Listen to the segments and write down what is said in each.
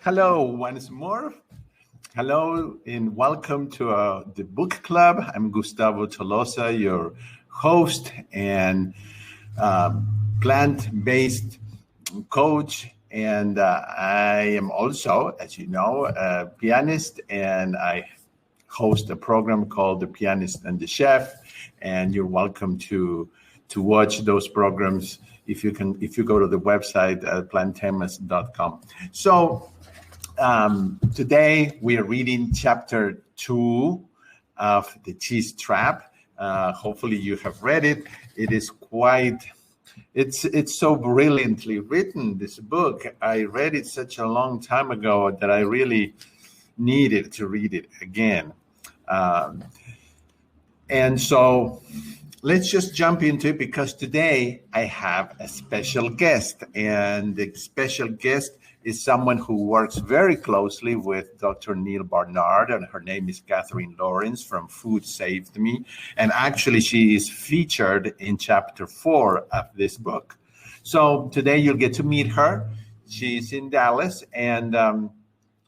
Hello, once more. Hello and welcome to the book club. I'm Gustavo Tolosa, your host and plant-based coach. And I am also, as you know, a pianist, and I host a program called The Pianist and the Chef. And you're welcome to watch those programs if you go to the website at plantemas.com. So today we are reading chapter 2 of the Cheese Trap. Hopefully you have read it. It is it's so brilliantly written, this book. I read it such a long time ago that I really needed to read it again. And so let's just jump into it, because today I have a special guest, and the special guest is someone who works very closely with Dr. Neal Barnard, and her name is Katherine Lawrence from Food Saved Me. And actually, she is featured in chapter 4 of this book. So today you'll get to meet her. She's in Dallas, and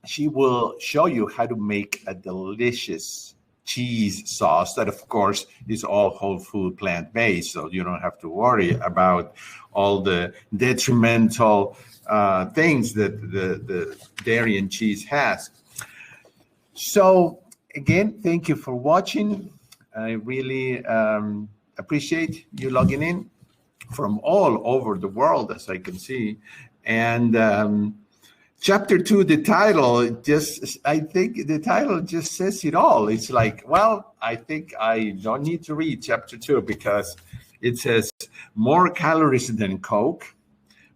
she will show you how to make a delicious cheese sauce that, of course, is all whole food, plant-based, so you don't have to worry about all the detrimental things that the dairy and cheese has. So again, thank you for watching. I really appreciate you logging in from all over the world, as I can see. And chapter 2, the title, I think the title just says it all. It's like, well, I think I don't need to read chapter 2, because it says more calories than Coke,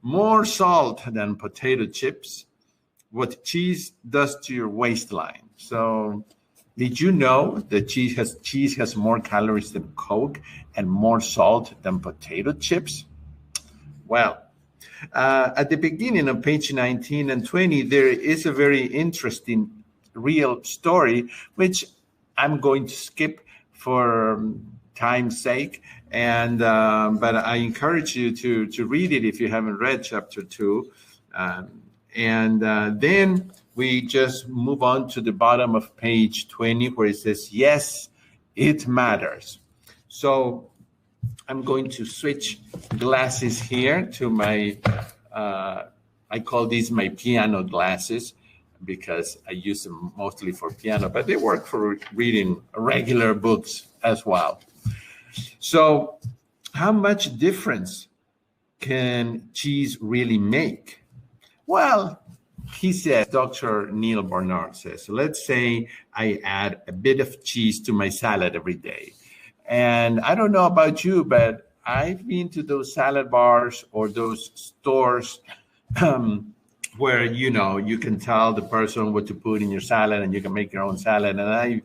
more salt than potato chips, what cheese does to your waistline. So did you know that cheese has more calories than Coke and more salt than potato chips? Well, at the beginning of page 19 and 20, there is a very interesting real story, which I'm going to skip for time's sake. And but I encourage you to read it if you haven't read chapter 2. Then we just move on to the bottom of page 20, where it says, yes, it matters. So I'm going to switch glasses here to my, I call these my piano glasses, because I use them mostly for piano, but they work for reading regular books as well. So how much difference can cheese really make? Well, he says, Dr. Neal Barnard says, let's say I add a bit of cheese to my salad every day. And I don't know about you, but I've been to those salad bars or those stores where, you can tell the person what to put in your salad and you can make your own salad. And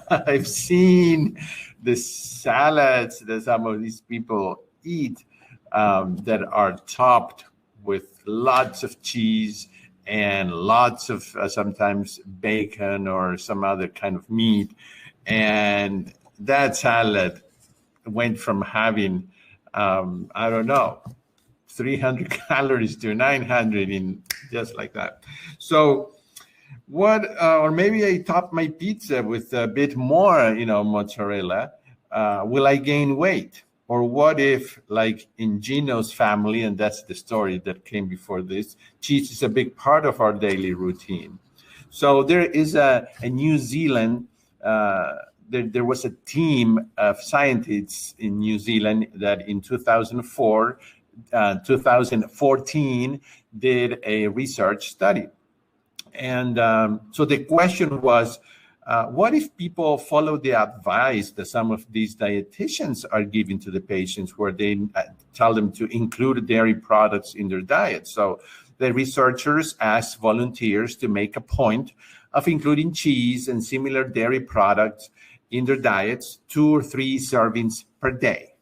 I've seen the salads that some of these people eat that are topped with lots of cheese and lots of sometimes bacon or some other kind of meat. And that salad went from having, 300 calories to 900 in just like that. So or maybe I top my pizza with a bit more, mozzarella. Will I gain weight? Or what if, like in Gino's family, and that's the story that came before this, cheese is a big part of our daily routine. So there is a New Zealand, there was a team of scientists in New Zealand that in 2014 did a research study. And so the question was, what if people follow the advice that some of these dietitians are giving to the patients, where they tell them to include dairy products in their diet? So the researchers asked volunteers to make a point of including cheese and similar dairy products in their diets, 2 or 3 servings per day.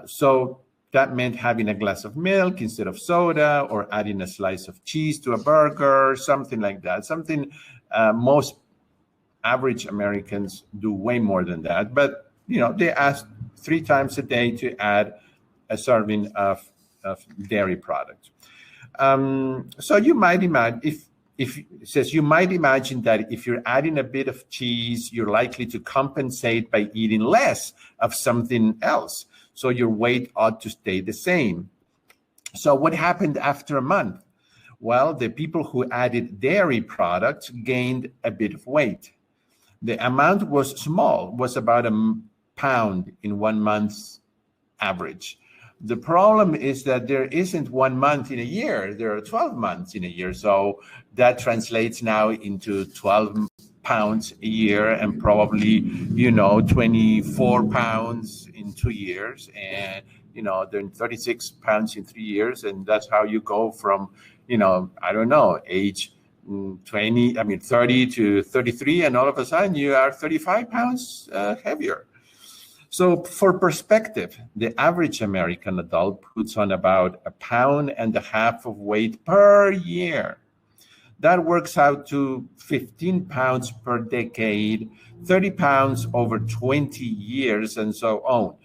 So that meant having a glass of milk instead of soda, or adding a slice of cheese to a burger, something like that. Something most average Americans do way more than that. But, they asked 3 times a day to add a serving of dairy products. So you might imagine if it says you might imagine that if you're adding a bit of cheese, you're likely to compensate by eating less of something else. So your weight ought to stay the same. So what happened after a month? Well, the people who added dairy products gained a bit of weight. The amount was small, was about a pound in 1 month's average. The problem is that there isn't 1 month in a year. There are 12 months in a year. So that translates now into 12 pounds a year and probably, 24 pounds in 2 years. And, then 36 pounds in 3 years. And that's how you go from, age 30 to 33. And all of a sudden you are 35 pounds heavier. So for perspective, the average American adult puts on about 1.5 pounds of weight per year. That works out to 15 pounds per decade, 30 pounds over 20 years, and so on.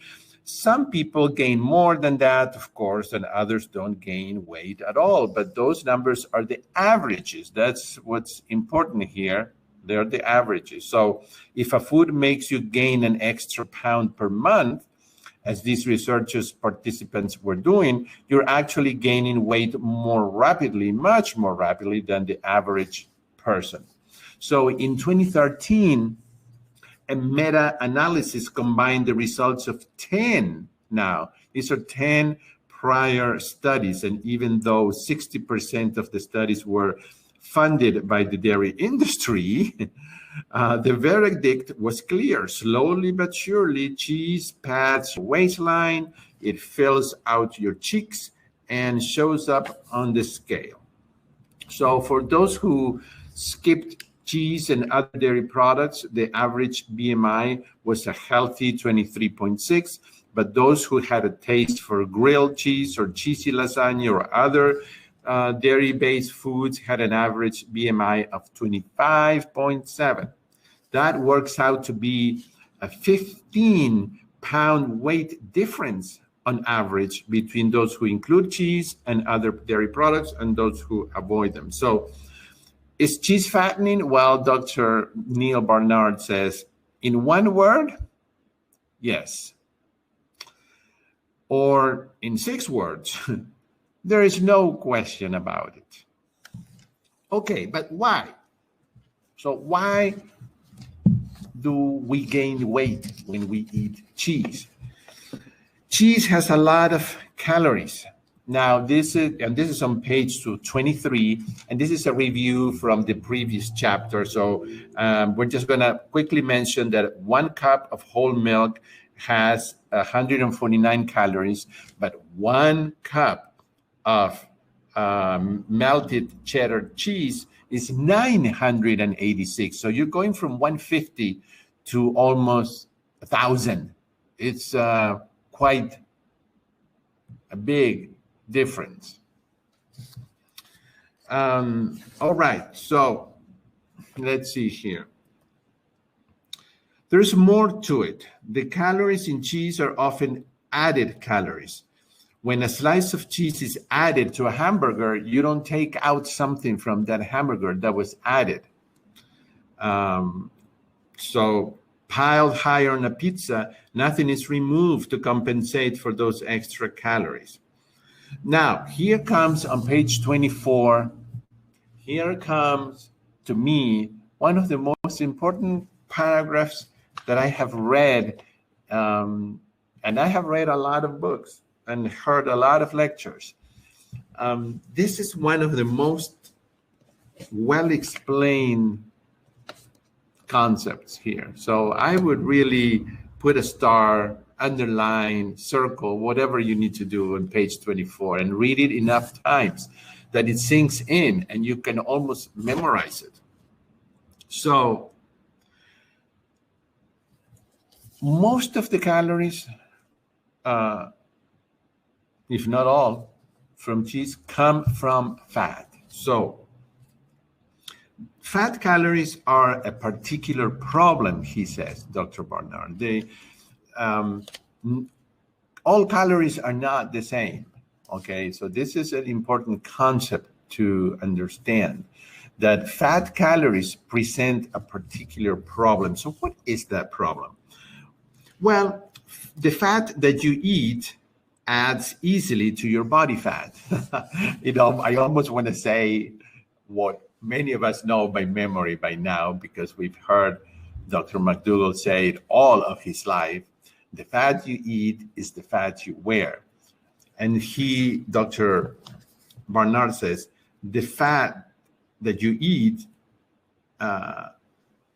Some people gain more than that, of course, and others don't gain weight at all. But those numbers are the averages. That's what's important here. They're the averages. So if a food makes you gain an extra pound per month, as these researchers participants were doing, you're actually gaining weight more rapidly, much more rapidly than the average person. So in 2013, a meta-analysis combined the results of 10 now. These are 10 prior studies. And even though 60% of the studies were funded by the dairy industry, the verdict was clear. Slowly but surely, cheese pads your waistline, it fills out your cheeks, and shows up on the scale. So for those who skipped cheese and other dairy products, the average BMI was a healthy 23.6, but those who had a taste for grilled cheese or cheesy lasagna or other dairy-based foods had an average BMI of 25.7. That works out to be a 15-pound weight difference on average between those who include cheese and other dairy products and those who avoid them. So is cheese fattening? Well, Dr. Neil Barnard says, in one word, yes. Or in 6 words, there is no question about it. Okay, but why? So why do we gain weight when we eat cheese? Cheese has a lot of calories. Now, this is on page 23, and this is a review from the previous chapter. So we're just going to quickly mention that 1 cup of whole milk has 149 calories, but 1 cup of melted cheddar cheese is 986. So you're going from 150 to almost 1,000. It's quite a big difference. All right, so let's see here. There's more to it. The calories in cheese are often added calories. When a slice of cheese is added to a hamburger, you don't take out something from that hamburger that was added. So piled higher on a pizza, nothing is removed to compensate for those extra calories. Now, here comes on page 24, here comes, to me, one of the most important paragraphs that I have read, and I have read a lot of books and heard a lot of lectures. This is one of the most well-explained concepts here. So I would really put a star, underline, circle, whatever you need to do on page 24 and read it enough times that it sinks in and you can almost memorize it. So most of the calories, if not all, from cheese come from fat. So fat calories are a particular problem, he says, Dr. Barnard. All calories are not the same. Okay, so this is an important concept to understand, that fat calories present a particular problem. So what is that problem? Well, the fat that you eat adds easily to your body fat. I almost want to say what many of us know by memory by now, because we've heard Dr. McDougall say it all of his life. The fat you eat is the fat you wear. And Dr. Barnard says, the fat that you eat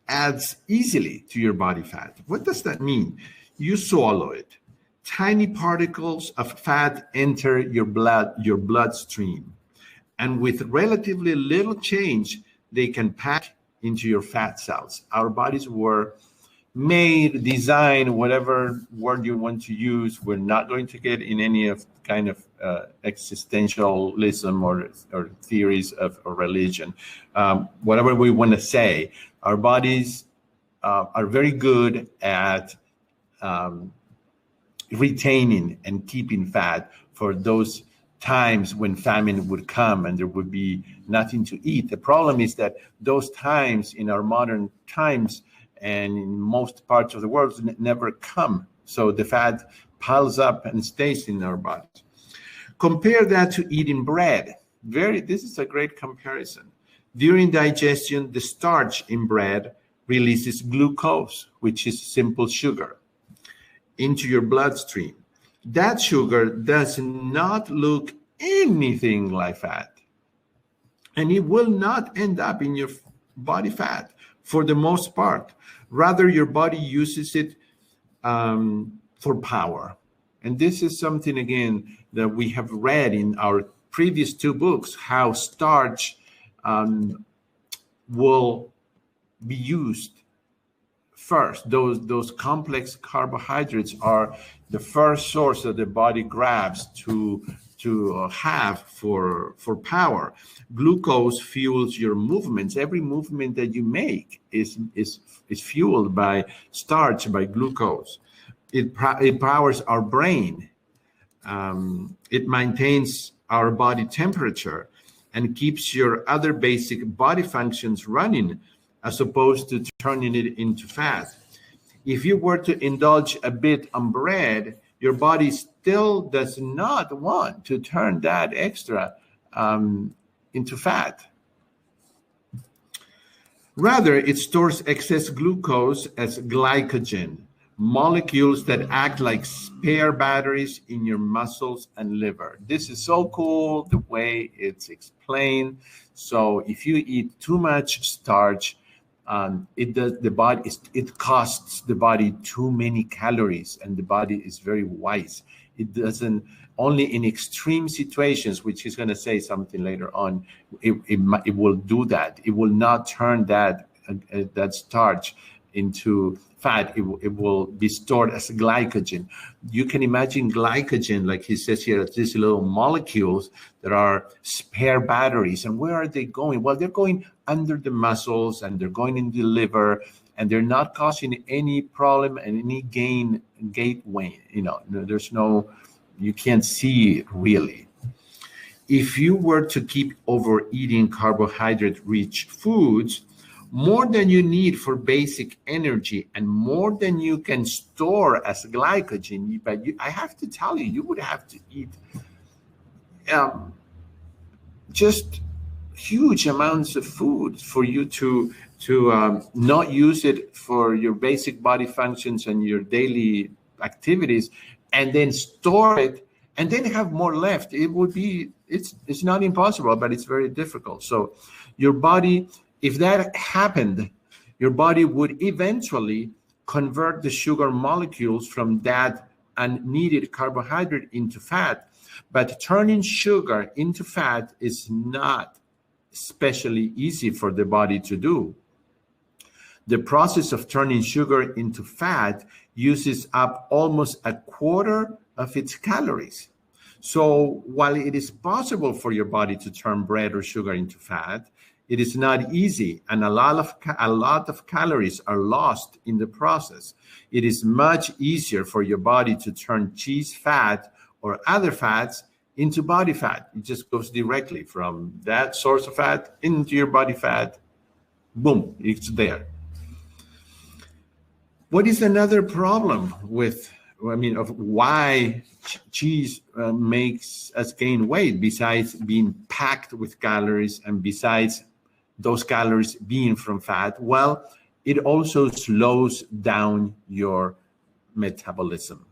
adds easily to your body fat. What does that mean? You swallow it. Tiny particles of fat enter your bloodstream. And with relatively little change, they can pack into your fat cells. Our bodies were made, designed, whatever word you want to use. We're not going to get in any of kind of existentialism or theories of religion. Whatever we want to say, our bodies are very good at retaining and keeping fat for those times when famine would come and there would be nothing to eat. The problem is that those times in our modern times and in most parts of the world never come. So the fat piles up and stays in our bodies. Compare that to eating bread. This is a great comparison. During digestion, the starch in bread releases glucose, which is simple sugar, into your bloodstream. That sugar does not look anything like fat, and it will not end up in your body fat for the most part. Rather, your body uses it for power. And this is something, again, that we have read in our previous two books, how starch will be used first. Those complex carbohydrates are the first source that the body grabs to have for power. Glucose fuels your movements. Every movement that you make is fueled by starch, by glucose. It powers our brain. It maintains our body temperature and keeps your other basic body functions running, as opposed to turning it into fat. If you were to indulge a bit on bread, your body still does not want to turn that extra into fat. Rather, it stores excess glucose as glycogen, molecules that act like spare batteries in your muscles and liver. This is so cool the way it's explained. So if you eat too much starch, it costs the body too many calories, and the body is very wise. It doesn't, only in extreme situations, which he's going to say something later on, it will do that. It will not turn that starch into fat. It will be stored as glycogen. You can imagine glycogen, like he says here, these little molecules that are spare batteries. And where are they going? Well, they're going under the muscles, and they're going in the liver, and they're not causing any problem and any gateway. There's no, you can't see it really. If you were to keep overeating carbohydrate-rich foods, more than you need for basic energy and more than you can store as glycogen, but I have to tell you, you would have to eat just huge amounts of food for you to not use it for your basic body functions and your daily activities, and then store it and then have more left. It would be, it's not impossible, but it's very difficult. So your body, if that happened, your body would eventually convert the sugar molecules from that unneeded carbohydrate into fat. But turning sugar into fat is not especially easy for the body to do. The process of turning sugar into fat uses up almost a quarter of its calories. So while it is possible for your body to turn bread or sugar into fat, it is not easy, and a lot of calories are lost in the process. It is much easier for your body to turn cheese fat or other fats into body fat. It just goes directly from that source of fat into your body fat. Boom, it's there. What is another problem with, of why cheese makes us gain weight, besides being packed with calories and besides those calories being from fat? Well, it also slows down your metabolism,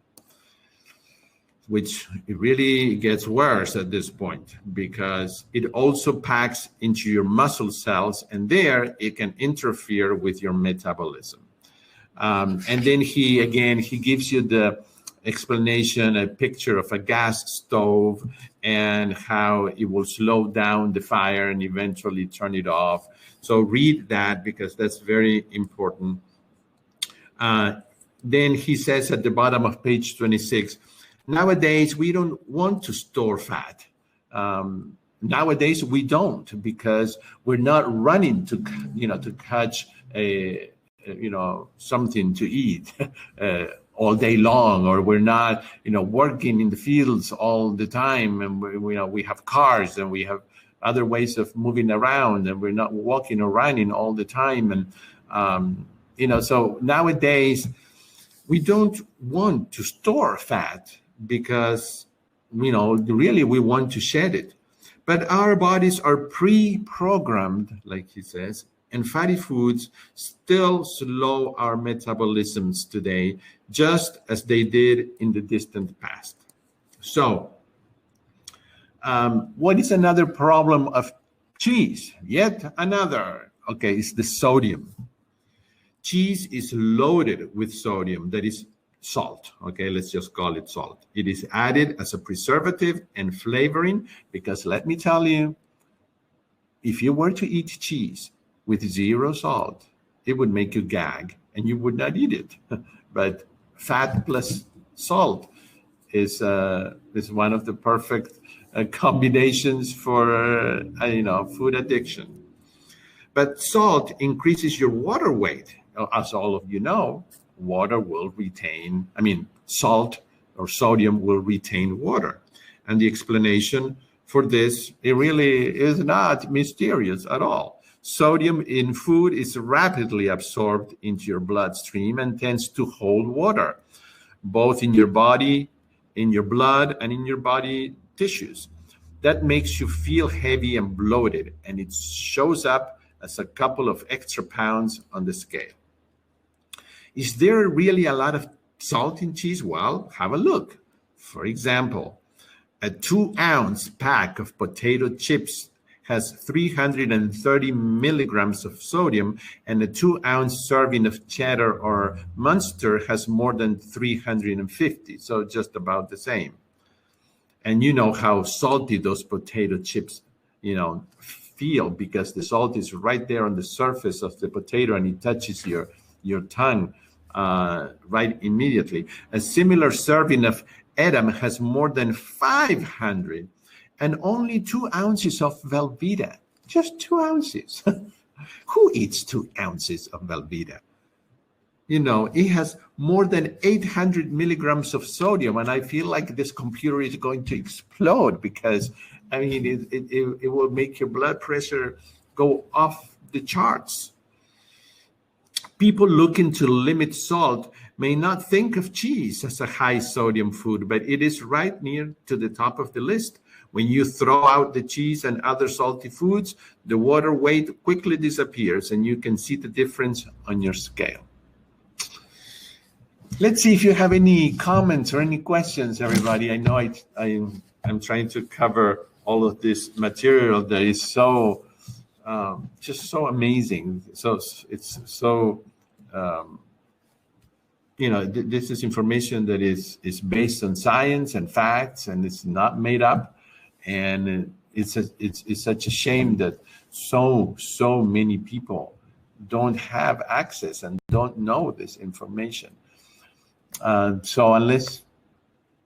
which it really gets worse at this point, because it also packs into your muscle cells, and there it can interfere with your metabolism. And then he gives you the explanation, a picture of a gas stove and how it will slow down the fire and eventually turn it off. So read that, because that's very important. Then he says at the bottom of page 26, nowadays we don't want to store fat. Nowadays we don't, because we're not running to catch something to eat all day long, or we're not working in the fields all the time, and we have cars and we have other ways of moving around, and we're not walking or running all the time. And so nowadays we don't want to store fat, because really we want to shed it. But our bodies are pre-programmed, like he says, and fatty foods still slow our metabolisms today, just as they did in the distant past. So, what is another problem of cheese? Yet another. Okay, it's the sodium. Cheese is loaded with sodium, that is salt. Okay, let's just call it salt. It is added as a preservative and flavoring, because let me tell you, if you were to eat cheese with 0 salt, it would make you gag and you would not eat it. But fat plus salt is one of the perfect combinations for food addiction. But salt increases your water weight. As all of you know, water will retain, salt or sodium will retain water. And the explanation for this, it really is not mysterious at all. Sodium in food is rapidly absorbed into your bloodstream and tends to hold water, both in your body, in your blood, and in your body tissues. That makes you feel heavy and bloated, and it shows up as a couple of extra pounds on the scale. Is there really a lot of salt in cheese? Well, have a look. For example, a 2-ounce pack of potato chips has 330 milligrams of sodium, and a 2-ounce serving of cheddar or Munster has more than 350, so just about the same. And you know how salty those potato chips, feel, because the salt is right there on the surface of the potato and it touches your tongue right immediately. A similar serving of Edam has more than 500, and only 2 ounces of Velveeta. Just 2 ounces. Who eats 2 ounces of Velveeta? It has more than 800 milligrams of sodium, and I feel like this computer is going to explode, because it will make your blood pressure go off the charts. People looking to limit salt may not think of cheese as a high sodium food, but it is right near to the top of the list. When you throw out the cheese and other salty foods, the water weight quickly disappears, and you can see the difference on your scale. Let's see if you have any comments or any questions, everybody. I know I'm trying to cover all of this material that is so just so amazing. So it's so this is information that is based on science and facts, and it's not made up. And it's such a shame that so many people don't have access and don't know this information. So unless,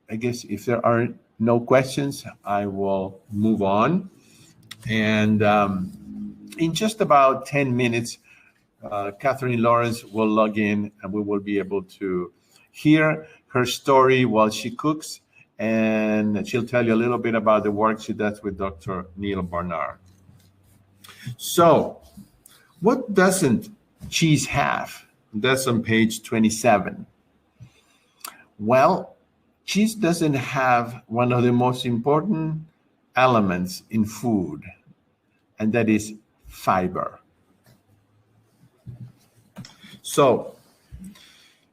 I guess, if there are no questions, I will move on. And in just about 10 minutes, Katherine Lawrence will log in, and we will be able to hear her story while she cooks. and she'll tell you a little bit about the work she does with Dr. Neal Barnard. So, what doesn't cheese have? That's on page 27. Well, cheese doesn't have one of the most important elements in food, and that is fiber. So,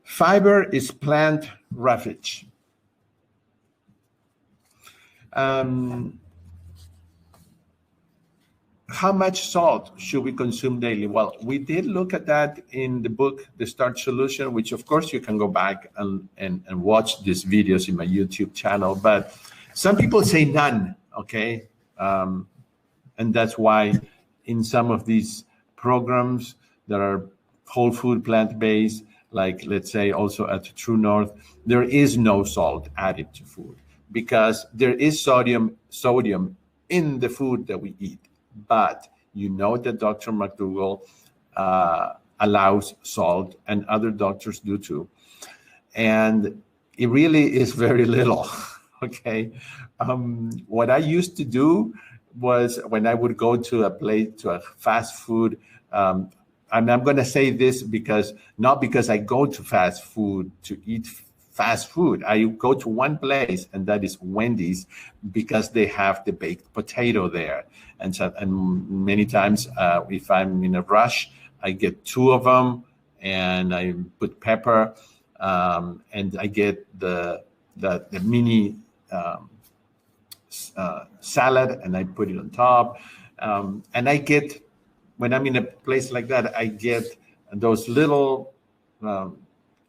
fiber is plant roughage. How much salt should we consume daily? Well, we did look at that in the book, The Starch Solution, which of course you can go back and watch these videos in my YouTube channel. But some people say none, okay? And that's why in some of these programs that are whole food plant-based, like let's say also at True North, there is no salt added to food because there is sodium in the food that we eat. But you know that Dr. McDougall allows salt, and other doctors do too. And it really is very little, okay? What I used to do was when I would go to a fast food, and I'm going to say this not because I go to fast food to eat fast food. I go to one place, and that is Wendy's, because they have the baked potato there. And many times, if I'm in a rush, I get 2 of them, and I put pepper, and I get the mini salad, and I put it on top. And I get, when I'm in a place like that, I get those little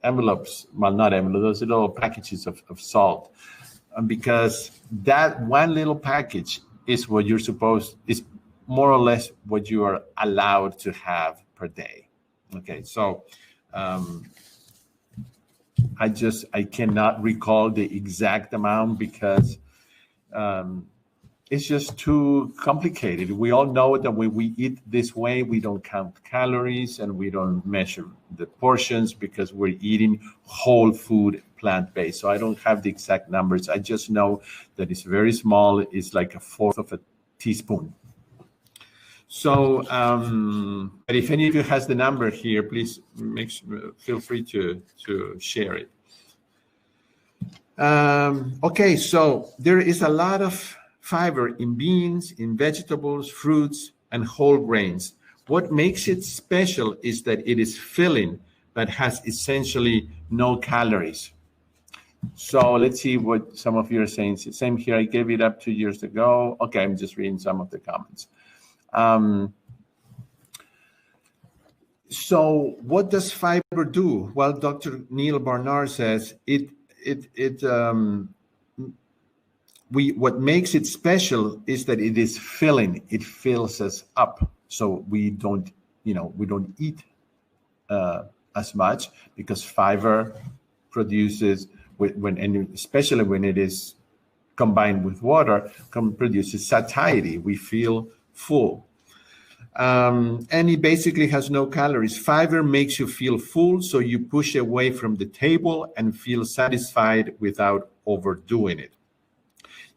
envelopes, well, not envelopes, those little packages of salt, because that one little package is what is more or less what you are allowed to have per day. Okay, so I cannot recall the exact amount because it's just too complicated. We all know that when we eat this way, we don't count calories and we don't measure the portions because we're eating whole food plant-based. So I don't have the exact numbers. I just know that it's very small. It's like 1/4 of a teaspoon. So, but if any of you has the number here, please feel free to share it. Okay, so there is a lot of fiber in beans, in vegetables, fruits, and whole grains. What makes it special is that it is filling, but has essentially no calories. So let's see what some of you are saying. Same here, I gave it up 2 years ago. Okay, I'm just reading some of the comments. So what does fiber do? Well, Dr. Neal Barnard says what makes it special is that it is filling. It fills us up, so we don't eat as much, because fiber produces, especially when it is combined with water, produces satiety. We feel full, and it basically has no calories. Fiber makes you feel full, so you push away from the table and feel satisfied without overdoing it.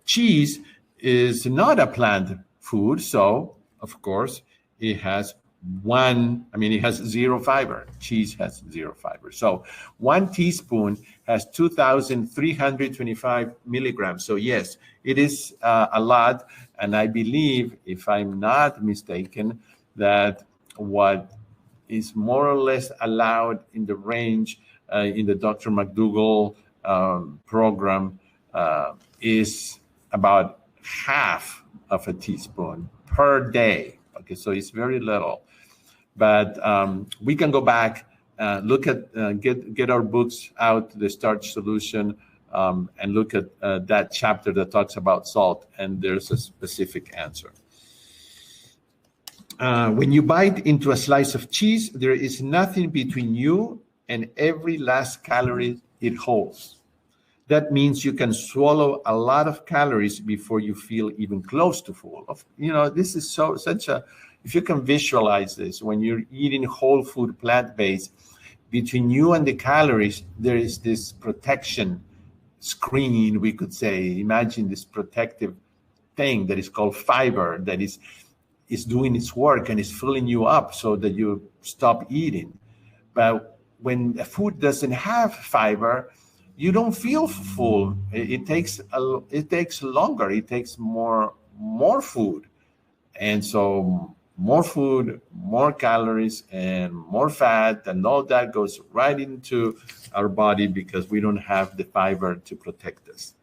Cheese is not a plant food, so of course it has zero fiber. Cheese has zero fiber. So 1 teaspoon has 2,325 milligrams. So yes, it is a lot. And I believe, if I'm not mistaken, that what is more or less allowed in the range in the Dr. McDougall program is about 1/2 of a teaspoon per day. Okay, so it's very little. But we can go back, look at, get our books out, The Starch Solution, and look at that chapter that talks about salt, and there's a specific answer. When you bite into a slice of cheese, there is nothing between you and every last calorie it holds. That means you can swallow a lot of calories before you feel even close to full. This is if you can visualize this, when you're eating whole food plant-based, between you and the calories, there is this protection screen, we could say. Imagine this protective thing that is called fiber that is doing its work and is filling you up so that you stop eating. But when a food doesn't have fiber, you don't feel full. It takes longer. It takes more food, and so more food, more calories, and more fat, and all that goes right into our body because we don't have the fiber to protect us.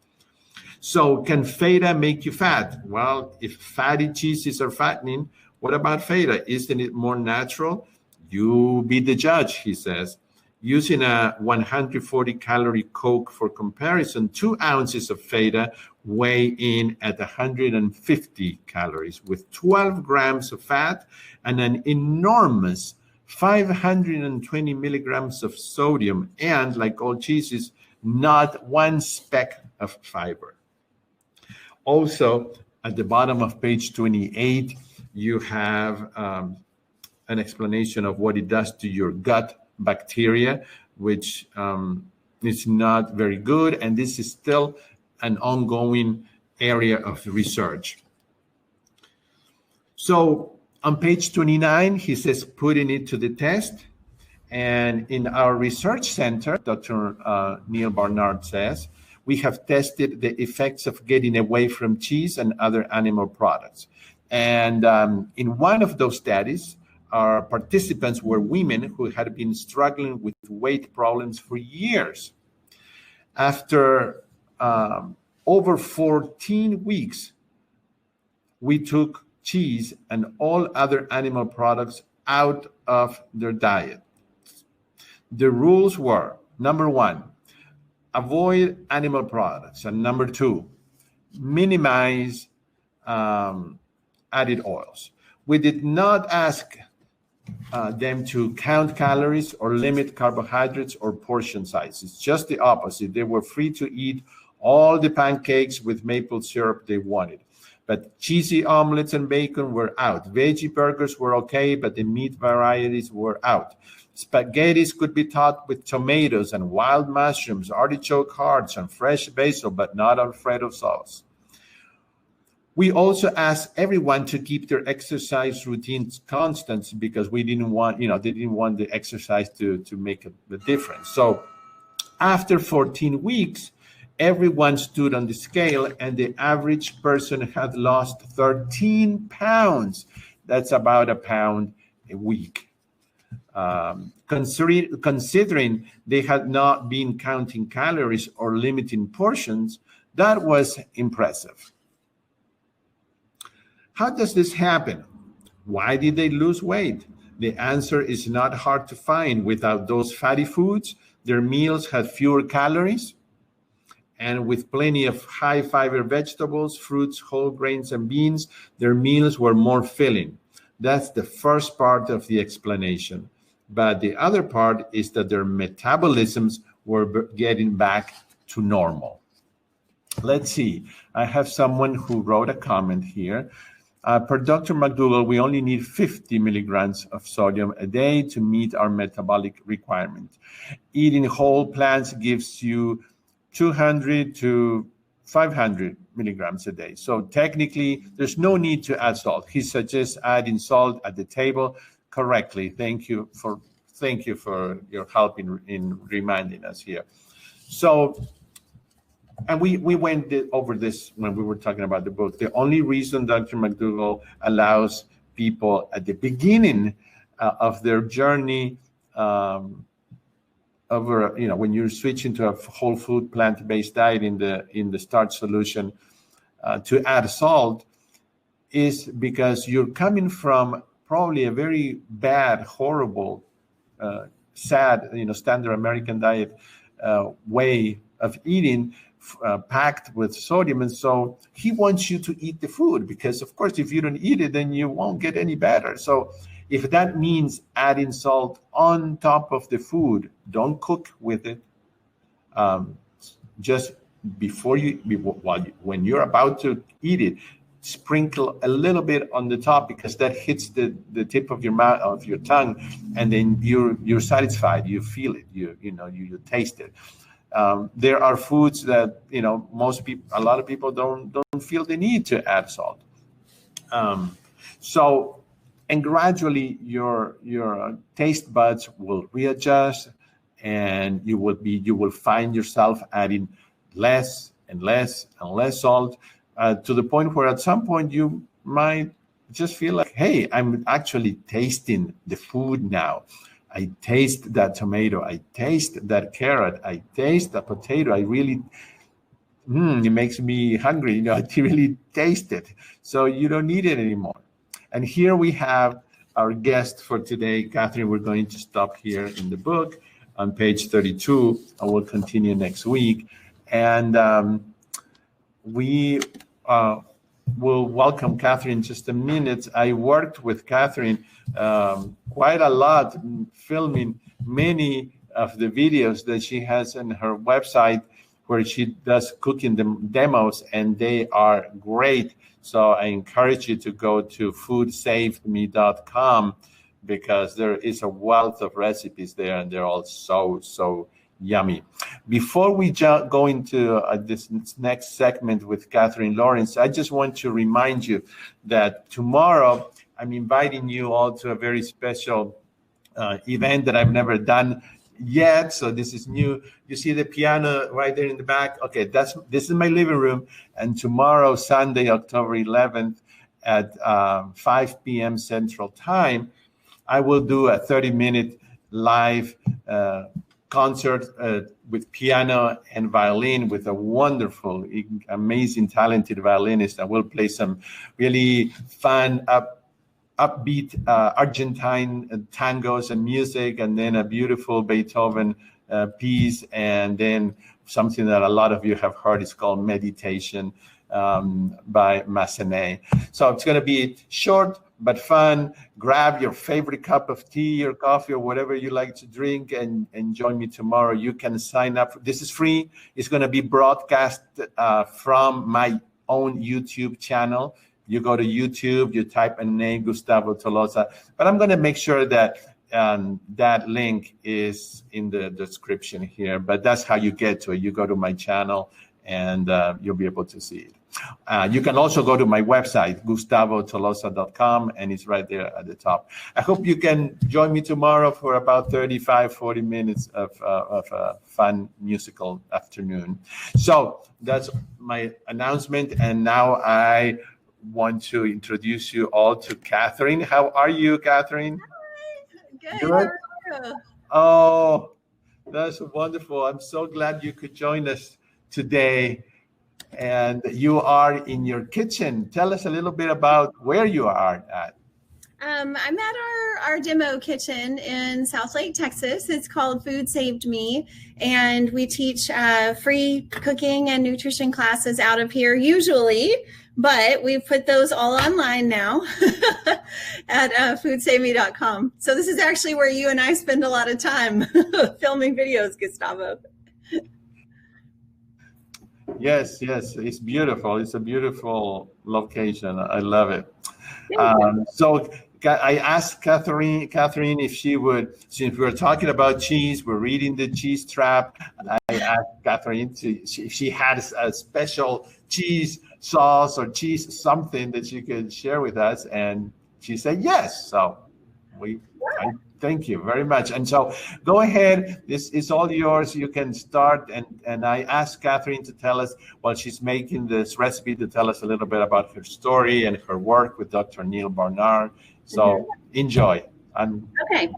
So can feta make you fat? Well, if fatty cheeses are fattening, what about feta? Isn't it more natural? You be the judge, he says. Using a 140-calorie Coke for comparison, 2 ounces of feta weigh in at 150 calories with 12 grams of fat and an enormous 520 milligrams of sodium and, like all cheeses, not one speck of fiber. Also, at the bottom of page 28, you have an explanation of what it does to your gut bacteria, which is not very good. And this is still an ongoing area of research. So on page 29, he says, putting it to the test. And in our research center, Dr. Neil Barnard says, we have tested the effects of getting away from cheese and other animal products. And in one of those studies, our participants were women who had been struggling with weight problems for years. After over 14 weeks, we took cheese and all other animal products out of their diet. The rules were, number 1, avoid animal products, and number 2, minimize added oils. We did not ask them to count calories or limit carbohydrates or portion sizes. Just the opposite. They were free to eat all the pancakes with maple syrup they wanted. But cheesy omelets and bacon were out. Veggie burgers were okay, but the meat varieties were out. Spaghettis could be topped with tomatoes and wild mushrooms, artichoke hearts, and fresh basil, but not Alfredo sauce. We also asked everyone to keep their exercise routines constant because we didn't want, they didn't want the exercise to make a difference. So after 14 weeks, everyone stood on the scale and the average person had lost 13 pounds. That's about a pound a week. Considering they had not been counting calories or limiting portions, that was impressive. How does this happen? Why did they lose weight? The answer is not hard to find. Without those fatty foods, their meals had fewer calories, and with plenty of high fiber vegetables, fruits, whole grains, and beans, their meals were more filling. That's the first part of the explanation. But the other part is that their metabolisms were getting back to normal. Let's see. I have someone who wrote a comment here. Per Dr. McDougall, we only need 50 milligrams of sodium a day to meet our metabolic requirement. Eating whole plants gives you 200 to 500 milligrams a day. So technically, there's no need to add salt. He suggests adding salt at the table correctly. Thank you for your help in reminding us here. So, and we went over this when we were talking about the book. The only reason Dr. McDougall allows people at the beginning of their journey when you're switching to a whole food plant-based diet in the starch solution to add salt is because you're coming from probably a very bad, horrible, sad, standard American diet way of eating, packed with sodium. And so he wants you to eat the food because, of course, if you don't eat it, then you won't get any better. So if that means adding salt on top of the food, don't cook with it. Just when you're about to eat it, sprinkle a little bit on the top because that hits the tip of your mouth, of your tongue, and then you're satisfied. You feel it. You taste it. There are foods that, most people, a lot of people don't feel the need to add salt. And gradually your taste buds will readjust, and you will find yourself adding less and less and less salt, to the point where at some point you might just feel like, hey, I'm actually tasting the food now. I taste that tomato. I taste that carrot. I taste the potato. I really, it makes me hungry. I really taste it. So you don't need it anymore. And here we have our guest for today, Katherine. We're going to stop here in the book on page 32, and we'll continue next week. And we will welcome Katherine in just a minute. I worked with Katherine quite a lot, filming many of the videos that she has on her website, where she does cooking demos, and they are great. So I encourage you to go to foodsaveme.com, because there is a wealth of recipes there, and they're all so yummy. Before we go into this next segment with Katherine Lawrence, I just want to remind you that tomorrow I'm inviting you all to a very special event that I've never done yet. So this is new. You see the piano right there in the back? Okay, this is my living room. And tomorrow, Sunday, October 11th at 5 p.m. Central Time, I will do a 30-minute live concert with piano and violin with a wonderful, amazing, talented violinist. I will play some really fun, upbeat Argentine tangos and music, and then a beautiful Beethoven piece, and then something that a lot of you have heard is called Meditation by Massenet. So it's going to be short but fun. Grab your favorite cup of tea or coffee or whatever you like to drink, and join me tomorrow. You can sign up. This is free. It's going to be broadcast from my own YouTube channel. You go to YouTube, you type a name, Gustavo Tolosa. But I'm going to make sure that that link is in the description here. But that's how you get to it. You go to my channel, and you'll be able to see it. You can also go to my website, gustavotolosa.com, and it's right there at the top. I hope you can join me tomorrow for about 35-40 minutes of a fun musical afternoon. So that's my announcement. And now I want to introduce you all to Katherine. How are you, Katherine? Hi. Good. How are you? Oh, that's wonderful. I'm so glad you could join us today. And you are in your kitchen. Tell us a little bit about where you are at. I'm at our demo kitchen in Southlake, Texas. It's called Food Saved Me, and we teach free cooking and nutrition classes out of here usually, but we've put those all online now at foodsaveme.com. So this is actually where you and I spend a lot of time filming videos, Gustavo. Yes, it's beautiful. It's a beautiful location. I love it. So I asked Katherine if she would, since we're talking about cheese, we're reading the Cheese Trap. I asked Katherine if she had a special cheese sauce or cheese something that she could share with us, and she said yes. So I thank you very much. And so go ahead. This is all yours. You can start. And I asked Katherine to tell us, while she's making this recipe, to tell us a little bit about her story and her work with Dr. Neal Barnard. So enjoy. Okay.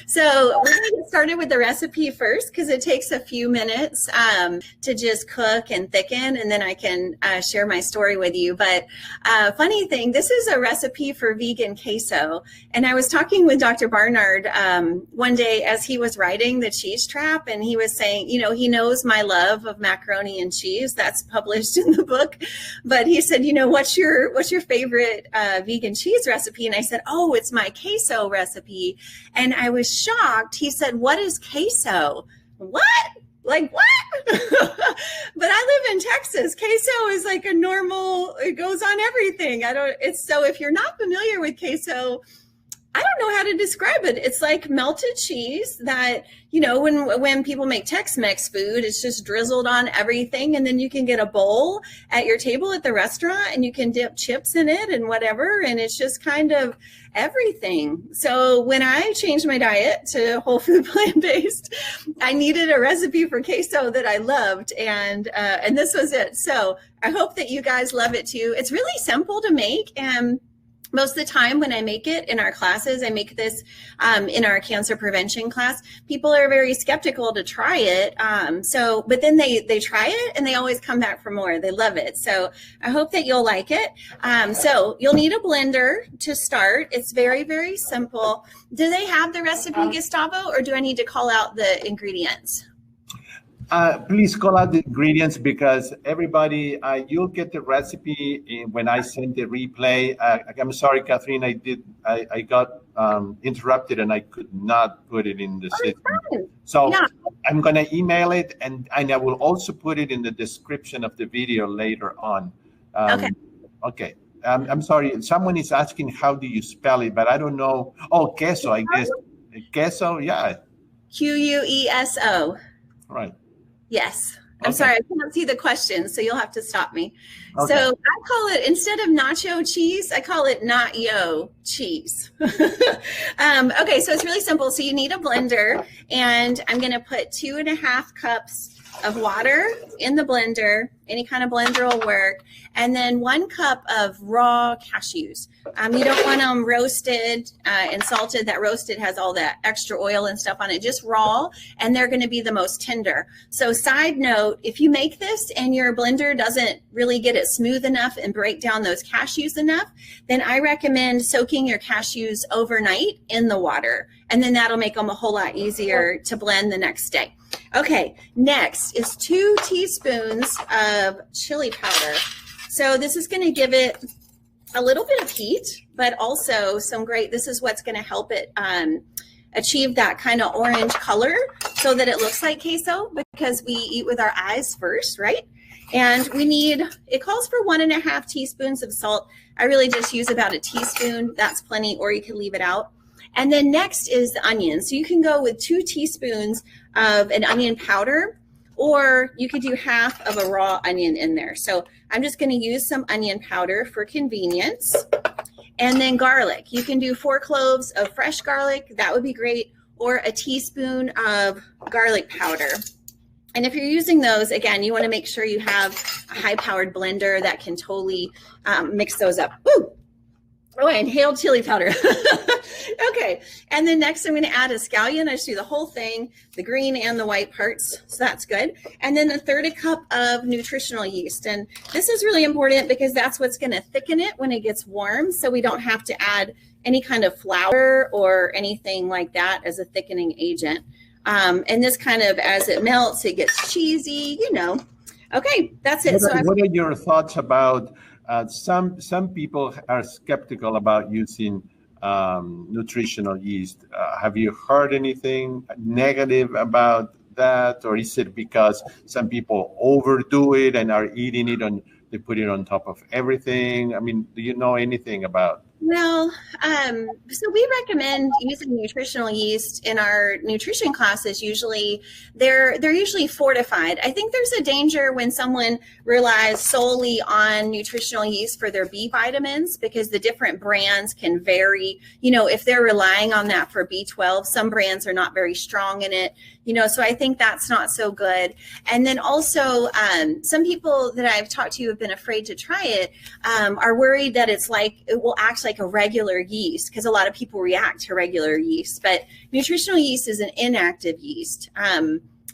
So we're going to get started with the recipe first, because it takes a few minutes to just cook and thicken, and then I can share my story with you. But funny thing, this is a recipe for vegan queso. And I was talking with Dr. Barnard one day as he was writing the Cheese Trap, and he was saying, he knows my love of macaroni and cheese. That's published in the book. But he said, what's your favorite vegan cheese recipe? And I said, oh, it's my queso recipe. And I was shocked. He said, what is queso? What? Like what? But I live in Texas. Queso is like a normal, it goes on everything. So if you're not familiar with queso, I don't know how to describe it. It's like melted cheese that, when people make Tex-Mex food, it's just drizzled on everything. And then you can get a bowl at your table at the restaurant and you can dip chips in it and whatever. And it's just kind of everything. So when I changed my diet to whole food plant-based, I needed a recipe for queso that I loved. And this was it. So I hope that you guys love it too. It's really simple to make. And most of the time when I make it in our classes, I make this in our cancer prevention class, people are very skeptical to try it. But then they try it and they always come back for more. They love it. So I hope that you'll like it. So you'll need a blender to start. It's very, very simple. Do they have the recipe, Gustavo, or do I need to call out the ingredients? Please call out the ingredients because everybody, you'll get the recipe when I send the replay. I'm sorry, Catherine, I got interrupted and I could not put it in the system. So yeah. I'm going to email it and I will also put it in the description of the video later on. Okay. I'm sorry. Someone is asking, how do you spell it? But I don't know. Oh, queso, I guess. Queso, yeah. Queso. Right. Yes. I'm sorry, I can't see the question, so you'll have to stop me. Okay. So I call it, instead of nacho cheese, I call it not yo cheese. Okay, so it's really simple. So you need a blender, and I'm going to put 2.5 cups of water in the blender. Any kind of blender will work. And then 1 cup of raw cashews. You don't want them roasted and salted. That roasted has all that extra oil and stuff on it, just raw, and they're going to be the most tender. So side note, if you make this and your blender doesn't really get it smooth enough and break down those cashews enough, then I recommend soaking your cashews overnight in the water. And then that'll make them a whole lot easier to blend the next day. Okay, next is 2 teaspoons of chili powder. So this is going to give it a little bit of heat, but also this is what's going to help it achieve that kind of orange color so that it looks like queso, because we eat with our eyes first, right? And it calls for 1.5 teaspoons of salt. I really just use about a teaspoon. That's plenty, or you can leave it out. And then next is the onion. So you can go with 2 teaspoons of an onion powder, or you could do half of a raw onion in there. So I'm just going to use some onion powder for convenience. And then garlic. You can do 4 cloves of fresh garlic. That would be great. Or a teaspoon of garlic powder. And if you're using those, again, you want to make sure you have a high-powered blender that can totally mix those up. Woo! Oh, I inhaled chili powder. Okay. And then next I'm going to add a scallion. I just do the whole thing, the green and the white parts. So that's good. And then 1/3 cup of nutritional yeast. And this is really important because that's what's going to thicken it when it gets warm. So we don't have to add any kind of flour or anything like that as a thickening agent. And this kind of, as it melts, it gets cheesy, Okay, that's it. What are your thoughts about some people are skeptical about using nutritional yeast. Have you heard anything negative about that? Or is it because some people overdo it and are eating it they put it on top of everything? I mean, do you know anything about? Well, so we recommend using nutritional yeast in our nutrition classes. Usually, they're usually fortified. I think there's a danger when someone relies solely on nutritional yeast for their B vitamins, because the different brands can vary. If they're relying on that for B12, some brands are not very strong in it. So I think that's not so good. And then also, some people that I've talked to who have been afraid to try it are worried that it will act like a regular yeast, because a lot of people react to regular yeast. But nutritional yeast is an inactive yeast.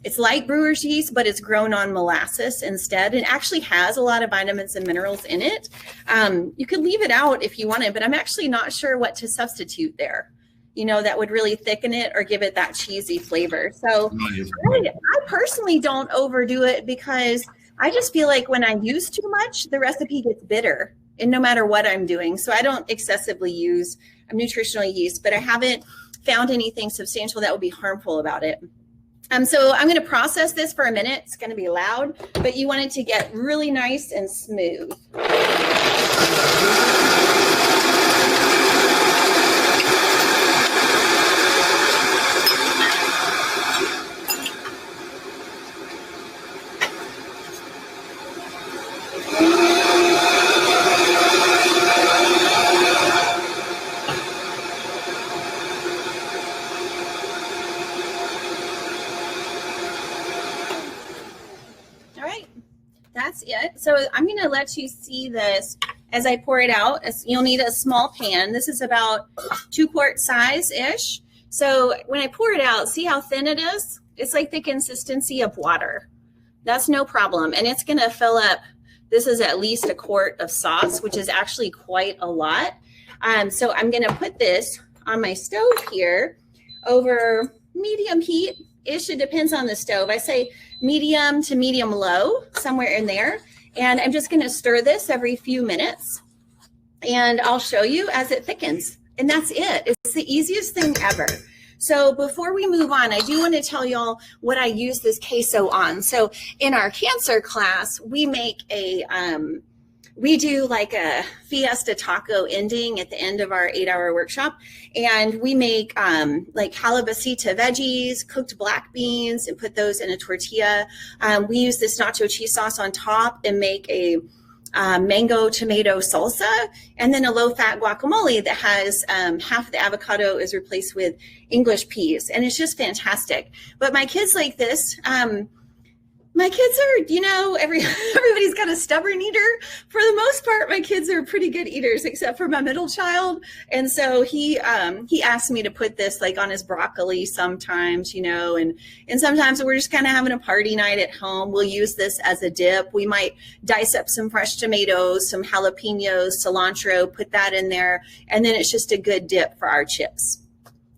It's like brewer's yeast, but it's grown on molasses instead. It actually has a lot of vitamins and minerals in it. You could leave it out if you wanted, but I'm actually not sure what to substitute there. That would really thicken it or give it that cheesy flavor. So I personally don't overdo it, because I just feel like when I use too much, the recipe gets bitter, and no matter what I'm doing. So I don't excessively use nutritional yeast, but I haven't found anything substantial that would be harmful about it. So I'm going to process this for a minute. It's going to be loud, but you want it to get really nice and smooth. it. So I'm going to let you see this as I pour it out. You'll need a small pan. This is about 2-quart size-ish. So when I pour it out, see how thin it is? It's like the consistency of water. That's no problem. And it's going to fill up. This is at least a quart of sauce, which is actually quite a lot. So I'm going to put this on my stove here over medium heat-ish. It depends on the stove. I say medium to medium low, somewhere in there. And I'm just going to stir this every few minutes. And I'll show you as it thickens. And that's it. It's the easiest thing ever. So before we move on, I do want to tell y'all what I use this queso on. So in our cancer class, we make we do like a fiesta taco ending at the end of our 8-hour workshop. And we make like calabacita veggies, cooked black beans, and put those in a tortilla. We use this nacho cheese sauce on top and make a mango tomato salsa, and then a low-fat guacamole that has half of the avocado is replaced with English peas, and it's just fantastic. But my kids like this. My kids are, everybody's got a stubborn eater. For the most part, my kids are pretty good eaters, except for my middle child. And so he asked me to put this like on his broccoli sometimes, and sometimes we're just kind of having a party night at home. We'll use this as a dip. We might dice up some fresh tomatoes, some jalapenos, cilantro, put that in there. And then it's just a good dip for our chips.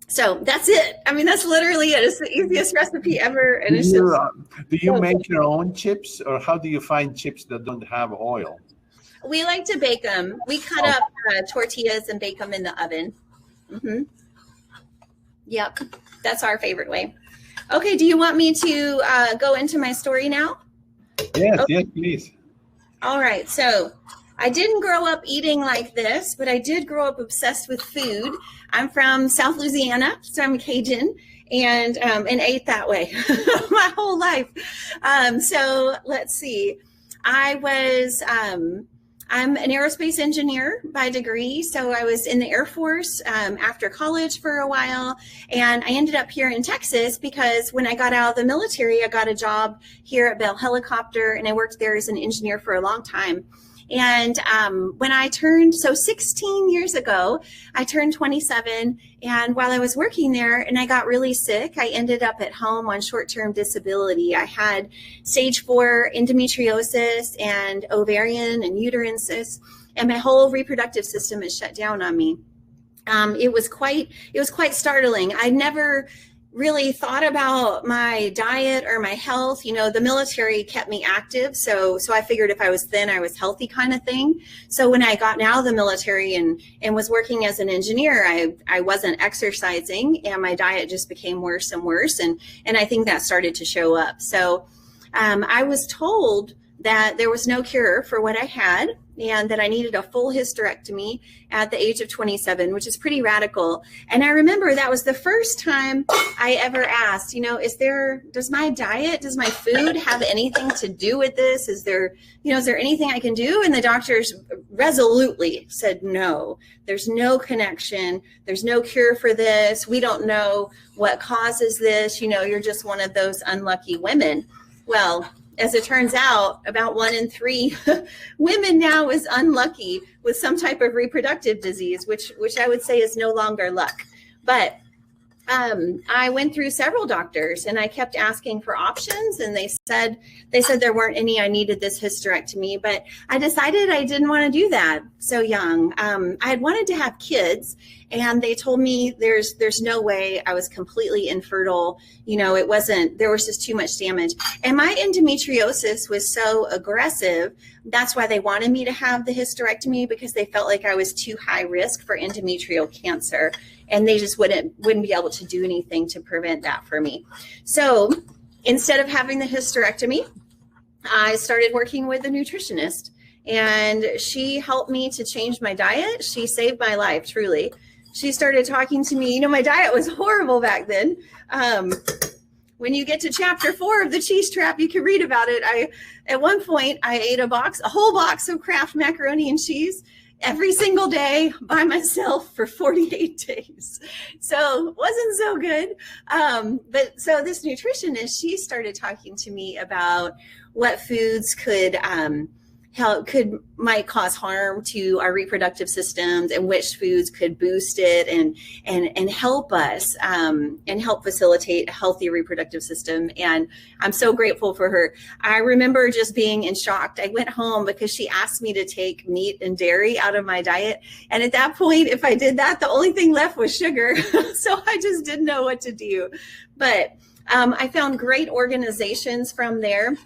So that's it. I mean, that's literally it. It's the easiest recipe ever. And it's do you make your own chips, or how do you find chips that don't have oil? We like to bake them. We cut up tortillas and bake them in the oven. Mm-hmm. Yep. That's our favorite way. Okay. Do you want me to go into my story now? Yes, okay. Yes, please. All right. So I didn't grow up eating like this, but I did grow up obsessed with food. I'm from South Louisiana, so I'm Cajun, and ate that way my whole life. So let's see. I'm an aerospace engineer by degree, so I was in the Air Force after college for a while, and I ended up here in Texas because when I got out of the military, I got a job here at Bell Helicopter, and I worked there as an engineer for a long time. And when I turned, 16 years ago, I turned 27. And while I was working there and I got really sick, I ended up at home on short-term disability. I had stage 4 endometriosis and ovarian and uterine cysts, and my whole reproductive system is shut down on me. It was quite startling. I never really thought about my diet or my health. The military kept me active. So I figured if I was thin, I was healthy kind of thing. So when I got out of the military and was working as an engineer, I wasn't exercising, and my diet just became worse and worse. And I think that started to show up. So I was told that there was no cure for what I had, and that I needed a full hysterectomy at the age of 27, which is pretty radical. And I remember that was the first time I ever asked, does my diet, does my food have anything to do with this? Is there anything I can do? And the doctors resolutely said, no, there's no connection. There's no cure for this. We don't know what causes this. You're just one of those unlucky women. Well, as it turns out, about 1 in 3 women now is unlucky with some type of reproductive disease, which I would say is no longer luck. But I went through several doctors and I kept asking for options, and they said there weren't any. I needed this hysterectomy, but I decided I didn't want to do that so young. I had wanted to have kids, and they told me there's no way. I was completely infertile. There was just too much damage. And my endometriosis was so aggressive. That's why they wanted me to have the hysterectomy, because they felt like I was too high risk for endometrial cancer. And they just wouldn't be able to do anything to prevent that for me. So instead of having the hysterectomy, I started working with a nutritionist, and she helped me to change my diet. She saved my life, truly. She started talking to me. My diet was horrible back then. When you get to chapter 4 of the Cheese Trap, you can read about it. At one point, I ate a whole box of Kraft macaroni and cheese every single day by myself for 48 days. So wasn't so good. But so this nutritionist, she started talking to me about what foods might cause harm to our reproductive systems, and which foods could boost it and help us and help facilitate a healthy reproductive system. And I'm so grateful for her. I remember just being in shock. I went home because she asked me to take meat and dairy out of my diet. And at that point, if I did that, the only thing left was sugar. So I just didn't know what to do. But I found great organizations from there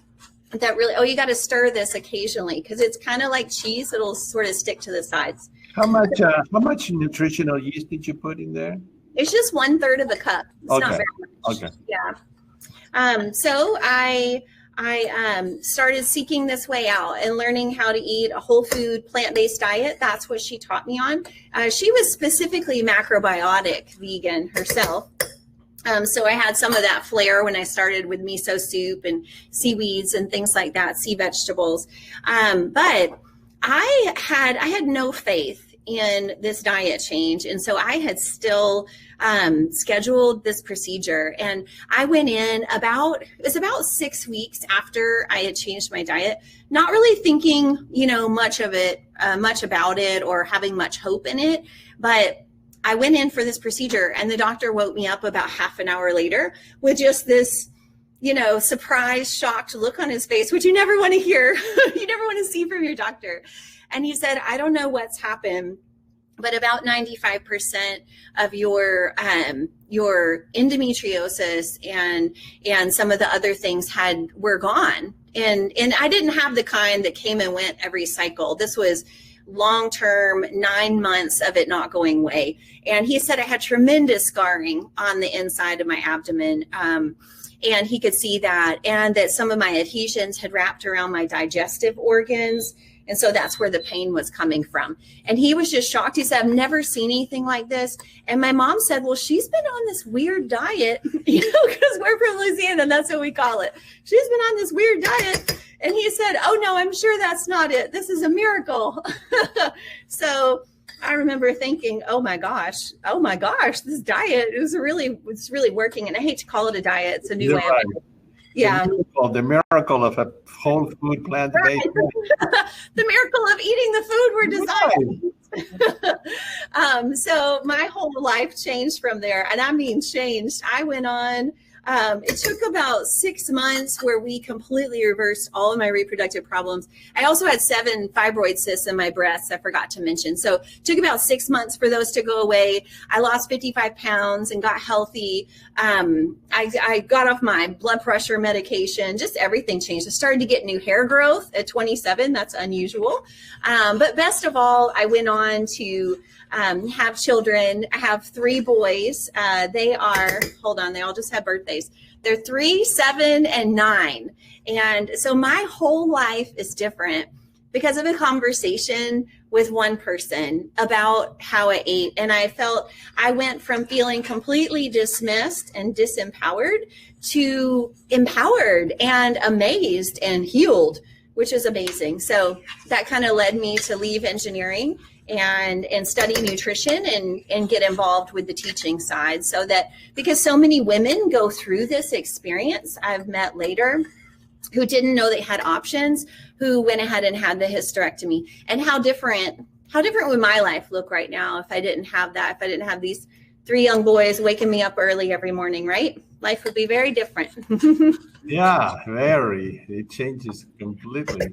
that really, you got to stir this occasionally because it's kind of like cheese. It'll sort of stick to the sides. How much nutritional yeast did you put in there? It's just 1/3 of the cup. It's not very much. Okay. Yeah. So I started seeking this way out and learning how to eat a whole food, plant-based diet. That's what she taught me on. She was specifically macrobiotic vegan herself. So I had some of that flair when I started with miso soup and seaweeds and things like that, sea vegetables. But I had no faith in this diet change. And so I had still scheduled this procedure. And I went in it was about 6 weeks after I had changed my diet, not really thinking, much about it or having much hope in it. But I went in for this procedure and the doctor woke me up about half an hour later with just this, surprised, shocked look on his face, which you never want to hear. You never want to see from your doctor. And he said, I don't know what's happened, but about 95% of your endometriosis and some of the other things were gone. And I didn't have the kind that came and went every cycle. This was long-term, 9 months of it not going away. And he said I had tremendous scarring on the inside of my abdomen. And he could see that, and that some of my adhesions had wrapped around my digestive organs. And so that's where the pain was coming from. And he was just shocked. He said, I've never seen anything like this. And my mom said, well, she's been on this weird diet, because we're from Louisiana and that's what we call it. She's been on this weird diet. And he said, oh no, I'm sure that's not it. This is a miracle. So I remember thinking, oh my gosh, this diet it's really working. And I hate to call it a diet. It's a new way of life. Yeah. The miracle of a whole food plant-based. The miracle of eating the food we're designed. So my whole life changed from there. And I mean changed. I went on. It took about 6 months where we completely reversed all of my reproductive problems. I also had 7 fibroid cysts in my breasts, I forgot to mention. So it took about 6 months for those to go away. I lost 55 pounds and got healthy. I got off my blood pressure medication, just everything changed. I started to get new hair growth at 27. That's unusual. But best of all, I went on to have children. I have 3 boys. They all just have birthdays. They're 3, 7, and 9. And so my whole life is different because of a conversation with one person about how I ate. And I went from feeling completely dismissed and disempowered to empowered and amazed and healed, which is amazing. So that kind of led me to leave engineering and study nutrition and get involved with the teaching side, so that because so many women go through this experience I've met later who didn't know they had options, who went ahead and had the hysterectomy. And how different would my life look right now if I didn't have that, if I didn't have these 3 young boys waking me up early every morning, right? Life would be very different. Yeah, very. It changes completely.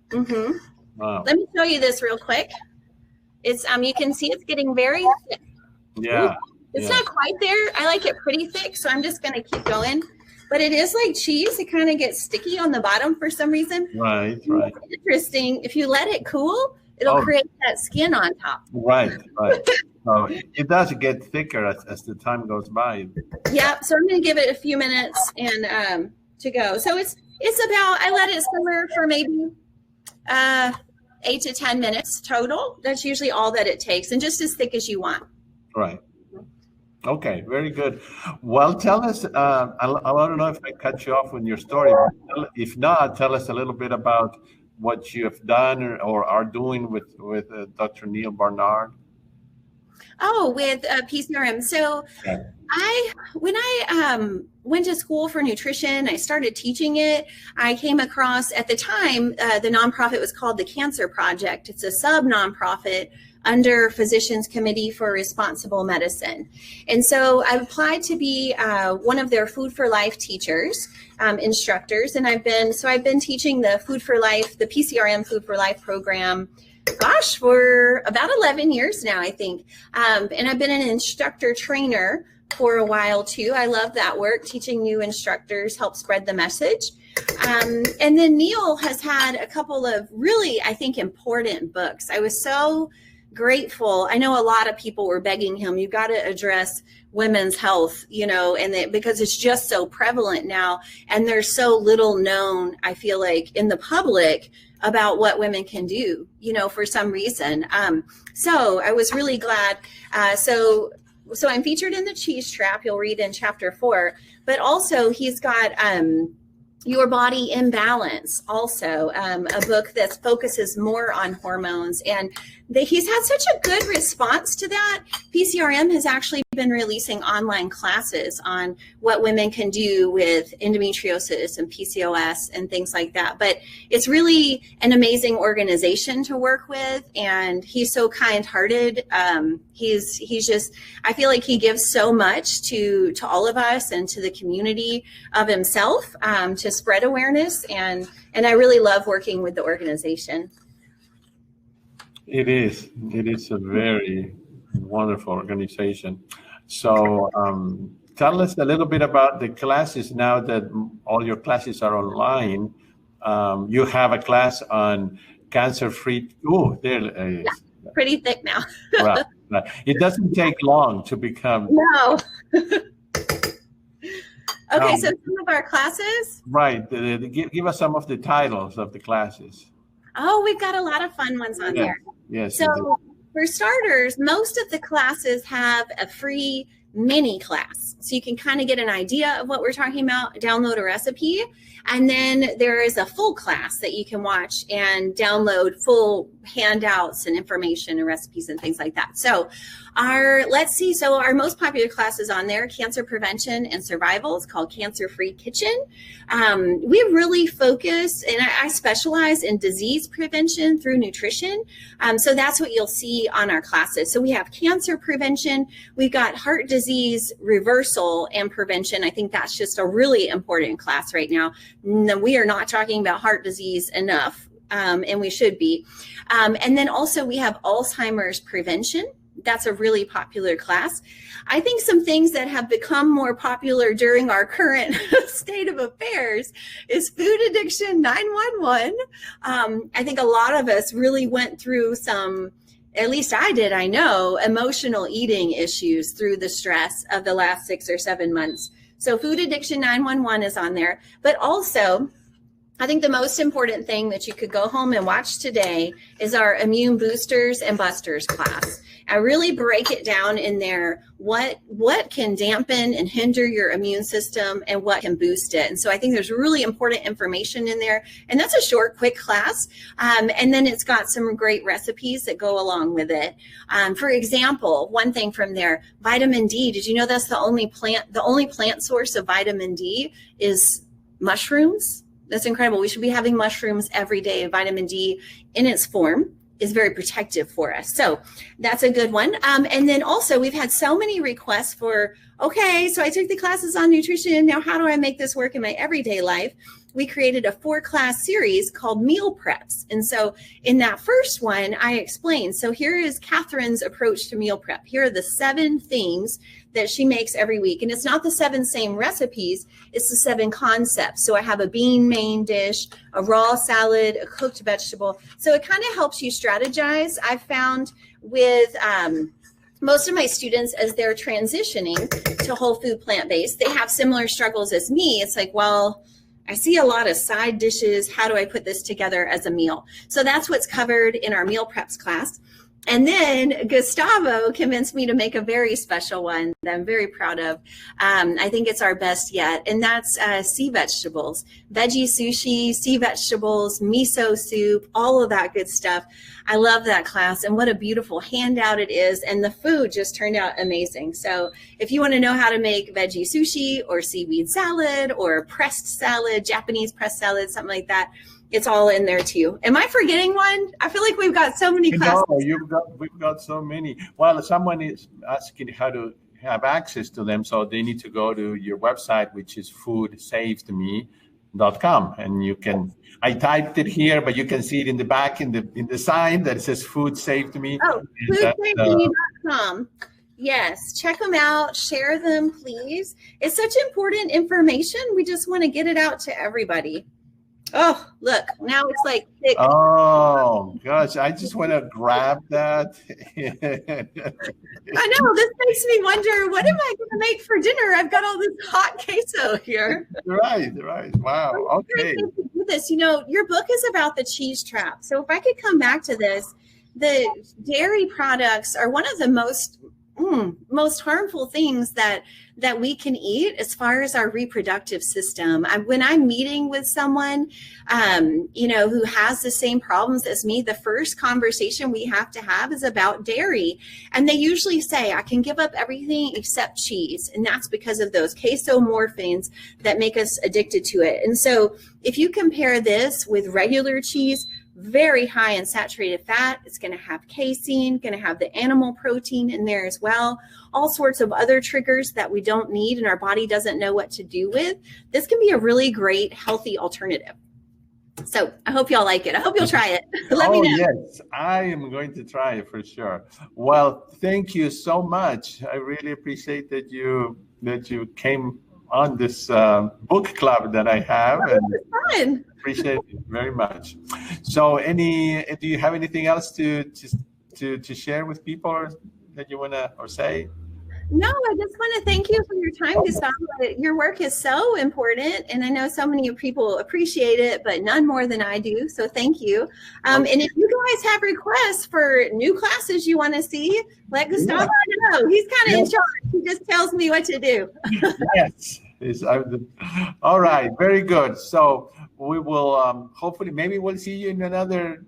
Mm-hmm. Wow. Let me show you this real quick. It's you can see it's getting very thick. Yeah. It's not quite there. I like it pretty thick, so I'm just going to keep going. But it is like cheese. It kind of gets sticky on the bottom for some reason. Right. It's interesting. If you let it cool, it'll create that skin on top. Right. So it does get thicker as the time goes by. Yeah. So I'm going to give it a few minutes and to go. So it's about, I let it simmer for maybe 8 to 10 minutes total. That's usually all that it takes, and just as thick as you want. Right. Okay, very good. Well, tell us, I don't know if I cut you off with your story. If not, tell us a little bit about what you have done or are doing with Dr. Neal Barnard. Oh, with PCRM. So Yeah. when I went to school for nutrition, I started teaching it. I came across, at the time, the nonprofit was called the Cancer Project. It's a sub-nonprofit under Physicians Committee for Responsible Medicine. And so I applied to be one of their Food for Life teachers, instructors. And I've been teaching the Food for Life, the PCRM Food for Life program, for about 11 years now, I think. And I've been an instructor trainer for a while too. I love that work. Teaching new instructors, help spread the message. And then Neil has had a couple of really, I think, important books. I was so grateful. I know a lot of people were begging him, you got to address women's health, because it's just so prevalent now. And there's so little known, I feel like, in the public about what women can do, for some reason. So I was really glad. So I'm featured in the Cheese Trap. You'll read in chapter 4, but also he's got Your Body in Balance, also a book that focuses more on hormones. And he's had such a good response to that. PCRM has actually been releasing online classes on what women can do with endometriosis and PCOS and things like that. But it's really an amazing organization to work with, and he's so kind-hearted. He's just, I feel like he gives so much to all of us and to the community of himself to spread awareness, and I really love working with the organization. It is a very wonderful organization. So tell us a little bit about the classes now that all your classes are online. You have a class on cancer-free. Oh, there it is. Yeah, pretty thick now. Right. It doesn't take long to become. No. Okay, so some of our classes. Right. Give us some of the titles of the classes. Oh, we've got a lot of fun ones on there. Yes. So for starters, most of the classes have a free mini class. So you can kind of get an idea of what we're talking about, download a recipe. And then there is a full class that you can watch and download full handouts and information and recipes and things like that. So our most popular class is on there, Cancer Prevention and Survival. It's called Cancer Free Kitchen. We really focus, and I specialize in disease prevention through nutrition. So that's what you'll see on our classes. So we have cancer prevention. We've got heart disease reversal and prevention. I think that's just a really important class right now. We are not talking about heart disease enough, and we should be. And then also we have Alzheimer's prevention. That's a really popular class. I think some things that have become more popular during our current state of affairs is food addiction 911. I think a lot of us really went through some, at least I did, I know, emotional eating issues through the stress of the last 6 or 7 months. So food addiction 911 is on there. But also, I think the most important thing that you could go home and watch today is our immune boosters and busters class. I really break it down in there, what can dampen and hinder your immune system and what can boost it. And so I think there's really important information in there. And that's a short, quick class. And then it's got some great recipes that go along with it. For example, one thing from there, vitamin D. Did you know that's the only plant source of vitamin D is mushrooms? That's incredible. We should be having mushrooms every day. Vitamin D in its form is very protective for us. So that's a good one. And then also we've had so many requests for, okay, so I took the classes on nutrition. Now how do I make this work in my everyday life? We created a 4-class series called Meal Preps. And so in that first one, I explained, so here is Catherine's approach to meal prep. Here are the 7 things that she makes every week. And it's not the 7 same recipes, it's the 7 concepts. So I have a bean main dish, a raw salad, a cooked vegetable. So it kind of helps you strategize. I've found with most of my students, as they're transitioning to whole food plant-based, they have similar struggles as me. It's like, well, I see a lot of side dishes. How do I put this together as a meal? So that's what's covered in our meal preps class. And then Gustavo convinced me to make a very special one that I'm very proud of. I think it's our best yet, and that's sea vegetables, veggie sushi, sea vegetables, miso soup, all of that good stuff. I love that class, and what a beautiful handout it is, and the food just turned out amazing. So if you want to know how to make veggie sushi or seaweed salad or pressed salad, Japanese pressed salad, something like that, it's all in there too. Am I forgetting one? I feel like we've got so many classes. No, we've got so many. Well, someone is asking how to have access to them, so they need to go to your website, which is foodsavedme.com, and you can. I typed it here, but you can see it in the back in the sign that says "Food Saved Me." Oh, foodsavedme.com. Yes, check them out. Share them, please. It's such important information. We just want to get it out to everybody. Oh, look, now it's like thick. Oh, gosh, I just want to grab that. I know, this makes me wonder, what am I going to make for dinner? I've got all this hot queso here. Right. Wow, okay. This, your book is about the cheese trap. So if I could come back to this, the dairy products are one of the most harmful things that we can eat as far as our reproductive system. When I'm meeting with someone, who has the same problems as me, the first conversation we have to have is about dairy. And they usually say, I can give up everything except cheese. And that's because of those casomorphins that make us addicted to it. And so if you compare this with regular cheese, very high in saturated fat. It's going to have casein, going to have the animal protein in there as well. All sorts of other triggers that we don't need and our body doesn't know what to do with. This can be a really great, healthy alternative. So I hope y'all like it. I hope you'll try it. Let me know. Yes, I am going to try it for sure. Well, thank you so much. I really appreciate that you came on this book club that I have. It was fun. Appreciate it very much. So do you have anything else to share with people that you want to or say? No, I just want to thank you for your time, Gustavo. Your work is so important, and I know so many people appreciate it, but none more than I do. So thank you. And if you guys have requests for new classes you want to see, let Gustavo know. He's kind of in charge. He just tells me what to do. Yes. All right. Very good. So we will hopefully, maybe we'll see you in another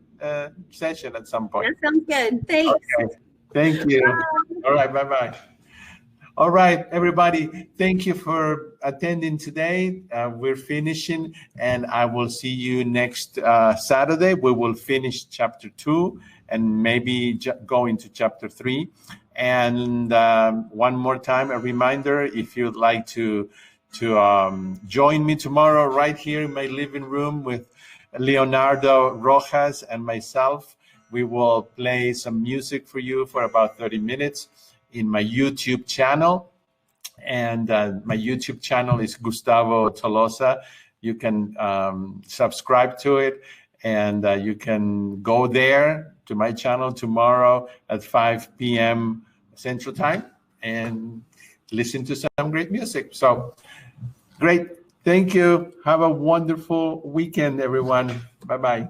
session at some point. That sounds good. Thanks. Okay. Thank you. Bye. All right. Bye-bye. All right, everybody. Thank you for attending today. We're finishing, and I will see you next Saturday. We will finish chapter 2 and maybe go into chapter 3. And one more time, a reminder, if you'd like to join me tomorrow right here in my living room with Leonardo Rojas and myself, we will play some music for you for about 30 minutes in my YouTube channel. And my YouTube channel is Gustavo Tolosa. You can subscribe to it, and you can go there to my channel tomorrow at 5 p.m. Central Time and listen to some great music. So great. Thank you. Have a wonderful weekend, everyone. Bye-bye.